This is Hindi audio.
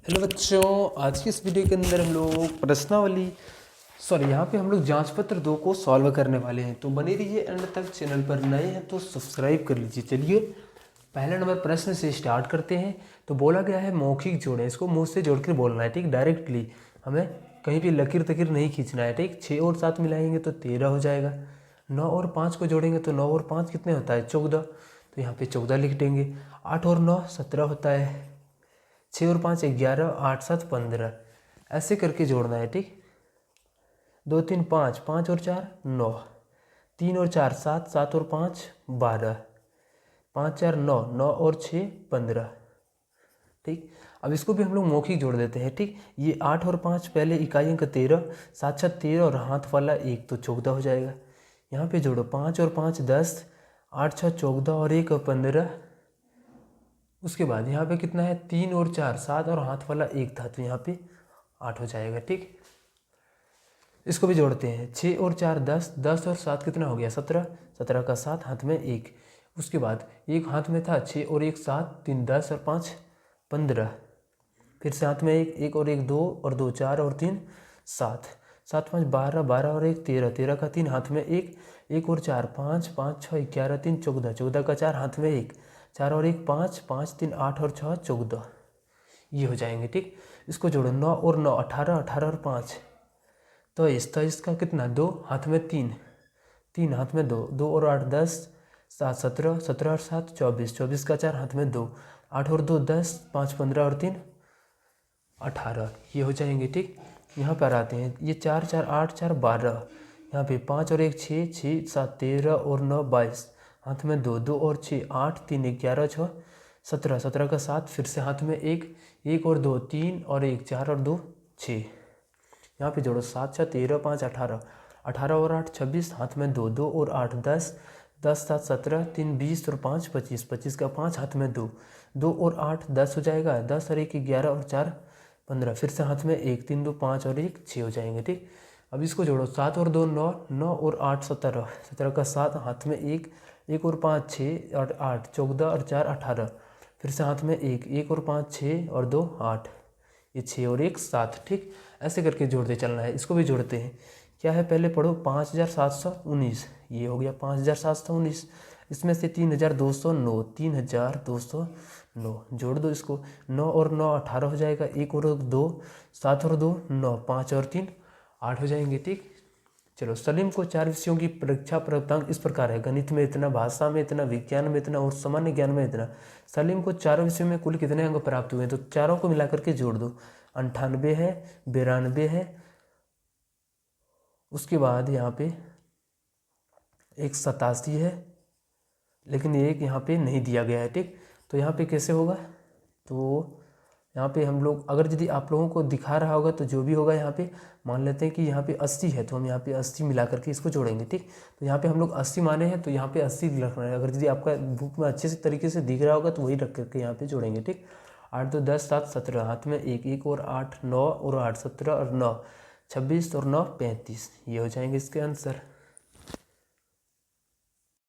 हेलो बच्चों, आज की इस वीडियो के अंदर हम लोग प्रश्नावली यहाँ पे हम लोग जांच पत्र 2 को सॉल्व करने वाले हैं। तो बने रहिए एंड तक। चैनल पर नए हैं तो सब्सक्राइब कर लीजिए। चलिए पहले नंबर प्रश्न से स्टार्ट करते हैं। तो बोला गया है मौखिक जोड़ें, इसको मुंह से जोड़कर बोलना है, ठीक। डायरेक्टली हमें कहीं भी लकीर तकीर नहीं खींचना है, ठीक। 6 और 7 मिलाएंगे तो 13 हो जाएगा। 9 और 5 को जोड़ेंगे तो 9 और 5 कितने होता है, 14। तो यहाँ पे 14 लिख देंगे। 8 और 9 17 होता है। 6 और 5 11, 8 7 15, ऐसे करके जोड़ना है, ठीक। 2 3 5, 5 और 4 9, 3 और 4 7, 7 और 5 12, 5 4 9, 9 और 6 15, ठीक। अब इसको भी हम लोग मौखिक जोड़ देते हैं, ठीक। ये 8 और 5 पहले इकाई अंक 13, 7 6 13 और हाथ वाला 1 तो 14 हो जाएगा। यहाँ पे जोड़ो 5 और 5 10, 8 6 14 और 1 15। उसके बाद यहाँ पे कितना है, 3 और 4 7 और हाथ वाला 1 था तो यहाँ पे 8 हो जाएगा, ठीक। इसको भी जोड़ते हैं। 6 और 4 10, 10 और 7 कितना हो गया, 17, 17 का 7 हाथ में 1। उसके बाद एक हाथ में था 6 और 1 7, 3 10 और 5 15। फिर से हाथ में 1, 1 और 1 2 और 2 4 और 3 7, 7 5 12, 12 और 1 13, 13 का 3 हाथ में 1, 1 और 4 5, 5 6 11 3 14, 14 का 4 हाथ में 1, 4 और 1 5, 5 3 8 और 6 14, ये हो जाएंगे, ठीक। इसको जोड़ो 9 और 9 18, 18 और 5 23 का कितना, 2 हाथ में 3, 3 हाथ में 2, 2 और 8 10, 7 17, 17 और 7 24, 24 का 4 हाथ में 2, 8 और 2 10, 5 15 और 3 18, ये हो जाएंगे, ठीक। यहाँ पर आते हैं, ये 4 4 8 4 12, यहाँ पे 5 और 1 6, 6 7 13 और 9 22, हाथ में 2, 2 और 6 8, 3 11 6 17, 17 का 7, फिर से हाथ में 1, 1 और 2 3 और 1 4 और 2 6। यहाँ पे जोड़ो 7 6 13 5 18, 18 और 8 26, हाथ में 2, 2 और 8 10, 10 7 17, 3 20 और 5 25, 25 का 5 हाथ में 2, 2 और 8 10 हो जाएगा। 10 और 1 11 और 4 15, फिर से हाथ में 1 3 2 5 और 1 6 हो जाएंगे, ठीक। अब इसको जोड़ो 7 और 2 9, 9 और 8 17, 17 का 7 हाथ में 1, 1 और 5 6 और 8 14 और 4 18, फिर से हाथ में 1, 1 और 5 6 और 2 8, ये 6 और 1 7, ठीक। ऐसे करके जोड़ते चलना है। इसको भी जोड़ते हैं। क्या है, पहले पढ़ो 5719, ये हो गया 5719। इसमें से 3209, 3209 जोड़ दो इसको। 9 और 9 18 हो जाएगा। 1 और 2 7 और 2 9, 5 और 3 8 हो जाएंगे, ठीक। चलो, सलीम को 4 विषयों की परीक्षा प्राप्तांक इस प्रकार है। गणित में इतना, भाषा में इतना, विज्ञान में इतना और सामान्य ज्ञान में इतना। सलीम को 4 विषयों में कुल कितने अंक प्राप्त हुए, तो चारों को मिलाकर के जोड़ दो। 98 है, 92 है, उसके बाद यहाँ पे एक 87 है, लेकिन एक यहाँ पे नहीं दिया गया है, ठीक। तो यहाँ पे कैसे होगा, तो यहाँ पे हम लोग, अगर यदि आप लोगों को दिखा रहा होगा तो जो भी होगा यहाँ पे मान लेते हैं कि यहाँ पे 80 है, तो हम यहाँ पे 80 मिला करके इसको जोड़ेंगे, ठीक। तो यहाँ पे हम लोग 80 माने हैं तो यहाँ पे 80 रखना है। अगर यदि आपका बुक में अच्छे से तरीके से दिख रहा होगा तो वही रख करके यहाँ पे जोड़ेंगे, ठीक। 8 2 10 7 17, हाथ में 1, 1 और 8 9 और 8 17 और 9 26 और 9 35, ये हो जाएंगे इसके आंसर।